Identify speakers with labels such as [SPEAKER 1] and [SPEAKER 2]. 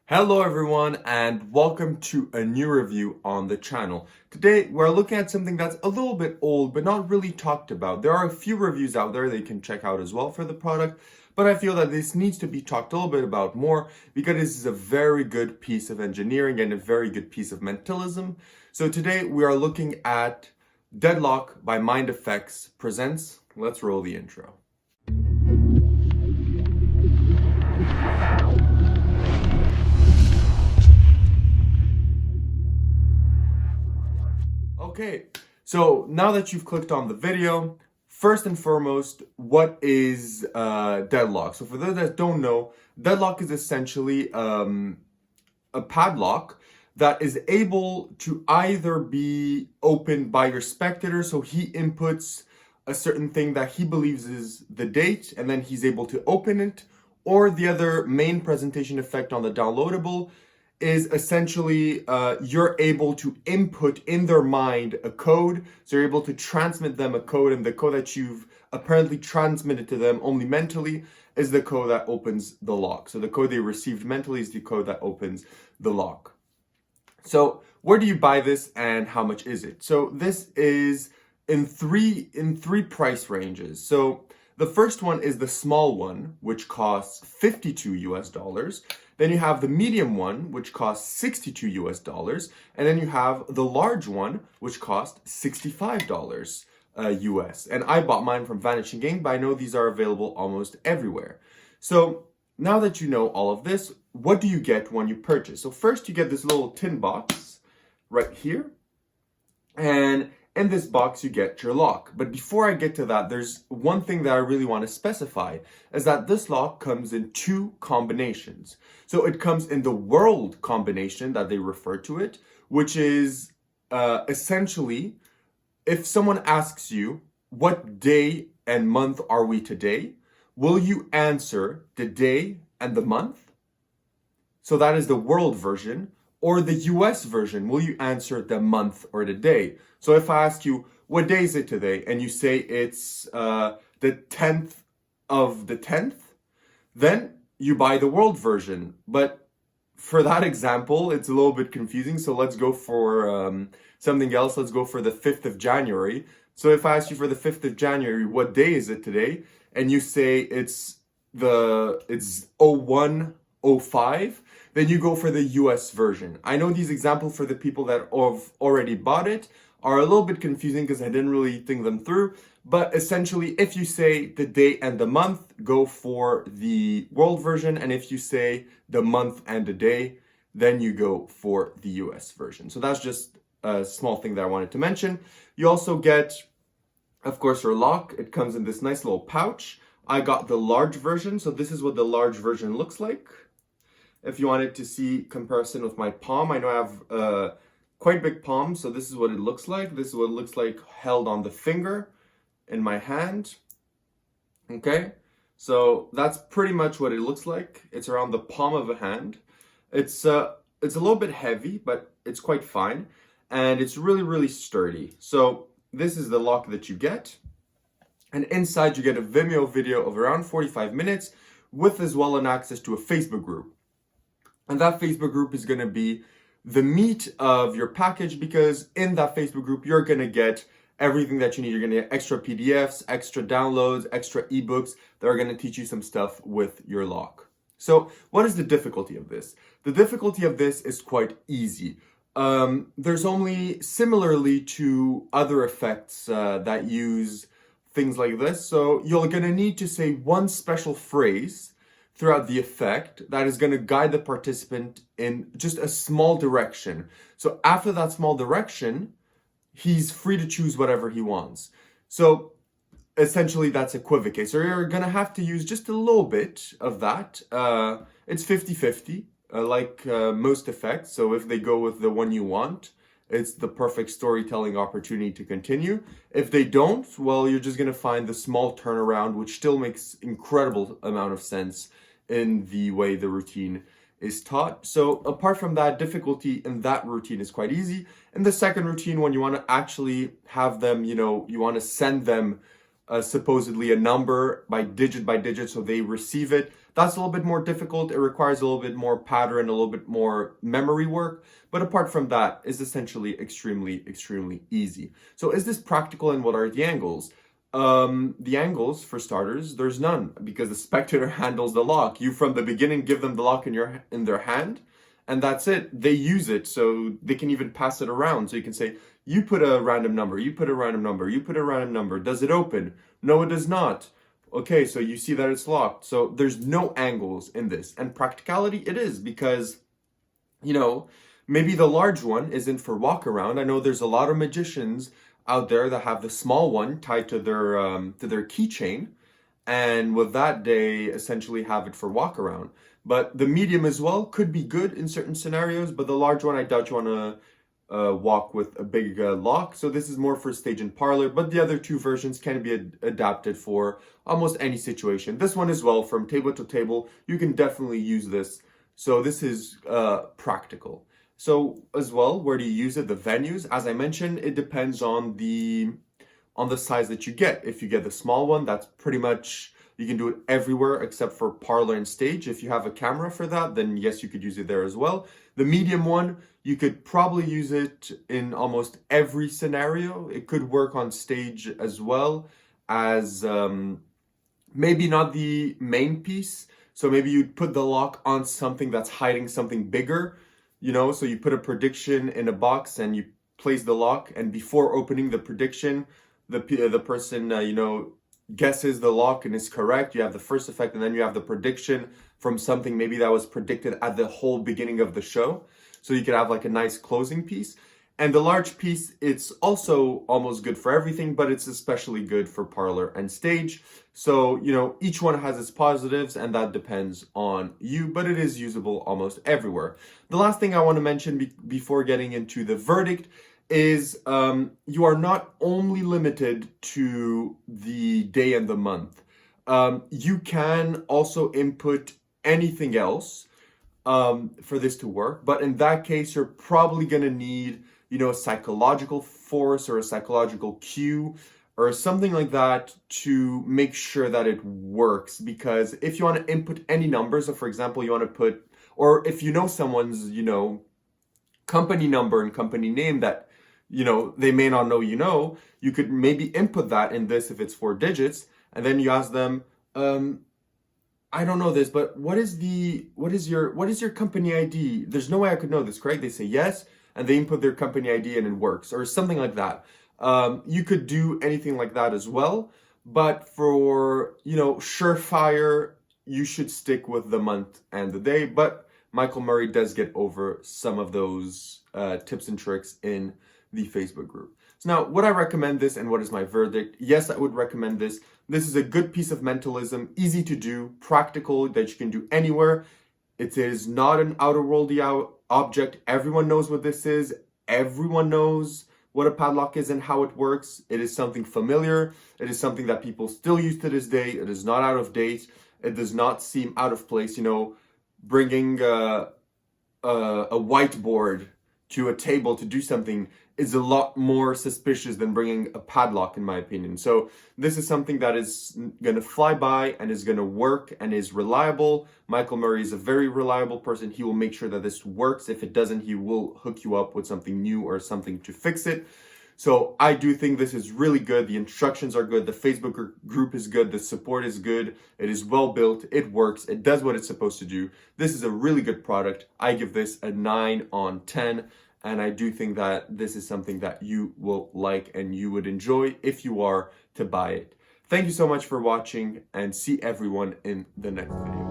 [SPEAKER 1] Hello everyone and welcome to a new review on the channel. Today we're looking at something that's a little bit old but not really talked about. There are a few reviews out there that you can check out as well for the product, but I feel that this needs to be talked a little bit about more because this is a very good piece of engineering and a very good piece of mentalism. So today we are looking at DeadLock by MindFX presents. Let's roll the intro. Okay, so now that you've clicked on the video, first and foremost, what is DeadLock? So for those that don't know, DeadLock is essentially a padlock that is able to either be opened by your spectator, so he inputs a certain thing that he believes is the date, and then he's able to open it, or the other main presentation effect on the downloadable is essentially you're able to input in their mind a code. So you're able to transmit them a code, and the code that you've apparently transmitted to them only mentally is the code that opens the lock. So the code they received mentally is the code that opens the lock. So where do you buy this and how much is it? So this is in three price ranges. So the first one is the small one, which costs $52. Then you have the medium one, which costs $62. And then you have the large one, which costs $65 US. And I bought mine from Vanishing Game, but I know these are available almost everywhere. So now that you know all of this, what do you get when you purchase? So first you get this little tin box right here. And in this box, you get your lock. But before I get to that, there's one thing that I really want to specify, is that this lock comes in two combinations. So it comes in the world combination that they refer to it, which is essentially, if someone asks you, what day and month are we today? Will you answer the day and the month? So that is the world version. Or the US version, will you answer the month or the day? So if I ask you, what day is it today? And you say it's the 10th of the 10th, then you buy the world version. But for that example, it's a little bit confusing. So let's go for something else. Let's go for the 5th of January. So if I ask you for the 5th of January, what day is it today? And you say it's 0105, then you go for the US version. I know these examples for the people that have already bought it are a little bit confusing because I didn't really think them through. But essentially, if you say the day and the month, go for the world version. And if you say the month and the day, then you go for the US version. So that's just a small thing that I wanted to mention. You also get, of course, your lock. It comes in this nice little pouch. I got the large version. So this is what the large version looks like. If you wanted to see comparison with my palm, I know I have quite big palm, so this is what it looks like. This is what it looks like held on the finger in my hand. Okay, so that's pretty much what it looks like. It's around the palm of a hand. It's a little bit heavy, but it's quite fine, and it's really, really sturdy. So this is the lock that you get, and inside you get a Vimeo video of around 45 minutes with as well an access to a Facebook group. And that Facebook group is going to be the meat of your package, because in that Facebook group, you're going to get everything that you need. You're going to get extra PDFs, extra downloads, extra ebooks that are going to teach you some stuff with your lock. So what is the difficulty of this? The difficulty of this is quite easy. There's only, similarly to other effects that use things like this, so you're going to need to say one special phrase throughout the effect that is going to guide the participant in just a small direction. So after that small direction, he's free to choose whatever he wants. So essentially that's equivocate. So you're going to have to use just a little bit of that. It's 50-50, like most effects. So if they go with the one you want, it's the perfect storytelling opportunity to continue. If they don't, well, you're just going to find the small turnaround, which still makes incredible amount of sense in the way the routine is taught. So apart from that, difficulty in that routine is quite easy. In the second routine, when you want to actually have them, you want to send them supposedly a number by digit, so they receive it. That's a little bit more difficult. It requires a little bit more pattern, a little bit more memory work. But apart from that, it's essentially extremely easy. So is this practical, and what are the angles? The angles, for starters, there's none, because the spectator handles the lock. You from the beginning give them the lock in their hand, and that's it. They use it, so they can even pass it around. So you can say, you put a random number, you put a random number, you put a random number. Does it open? No, it does not. Okay, so you see that it's locked. So there's no angles in this. And practicality it is, because, you know, maybe the large one isn't for walk around. I know there's a lot of magicians out there that have the small one tied to their keychain, and with that they essentially have it for walk around. But the medium as well could be good in certain scenarios, but the large one, I doubt you want to walk with a big lock. So this is more for stage and parlor, but the other two versions can be adapted for almost any situation. This one as well, from table to table, you can definitely use this. So this is practical. So as well, where do you use it? The venues, as I mentioned, it depends on the size that you get. If you get the small one, that's pretty much, you can do it everywhere except for parlor and stage. If you have a camera for that, then yes, you could use it there as well. The medium one, you could probably use it in almost every scenario. It could work on stage as well as maybe not the main piece. So maybe you'd put the lock on something that's hiding something bigger, you know, so you put a prediction in a box and you place the lock, and before opening the prediction, the person, you know, guesses the lock and is correct. You have the first effect, and then you have the prediction from something maybe that was predicted at the whole beginning of the show. So you could have like a nice closing piece. And the large piece, it's also almost good for everything, but it's especially good for parlor and stage. So, you know, each one has its positives, and that depends on you, but it is usable almost everywhere. The last thing I want to mention before getting into the verdict is you are not only limited to the day and the month. You can also input anything else for this to work, but in that case, you're probably going to need, you know, a psychological force or a psychological cue or something like that to make sure that it works. Because if you want to input any numbers, so for example, you want to put, or if you know someone's, you know, company number and company name that, you know, they may not know, you know, you could maybe input that in this if it's 4 digits, and then you ask them, I don't know this, but what is your company ID? There's no way I could know this, correct? They say yes, and they input their company ID and it works, or something like that. You could do anything like that as well, but for, you know, surefire, you should stick with the month and the day. But Michael Murray does get over some of those tips and tricks in the Facebook group. So now, would I recommend this, and what is my verdict? Yes, I would recommend this. This is a good piece of mentalism, easy to do, practical, that you can do anywhere. It is not an outer-worldy object. Everyone knows what this is. Everyone knows what a padlock is and how it works. It is something familiar. It is something that people still use to this day. It is not out of date. It does not seem out of place. You know, bringing a whiteboard to a table to do something is a lot more suspicious than bringing a padlock, in my opinion. So this is something that is going to fly by and is going to work and is reliable. Michael Murray is a very reliable person. He will make sure that this works. If it doesn't, he will hook you up with something new or something to fix it. So I do think this is really good. The instructions are good. The Facebook group is good. The support is good. It is well built. It works. It does what it's supposed to do. This is a really good product. I give this a 9 on 10. And I do think that this is something that you will like and you would enjoy if you are to buy it. Thank you so much for watching, and see everyone in the next video.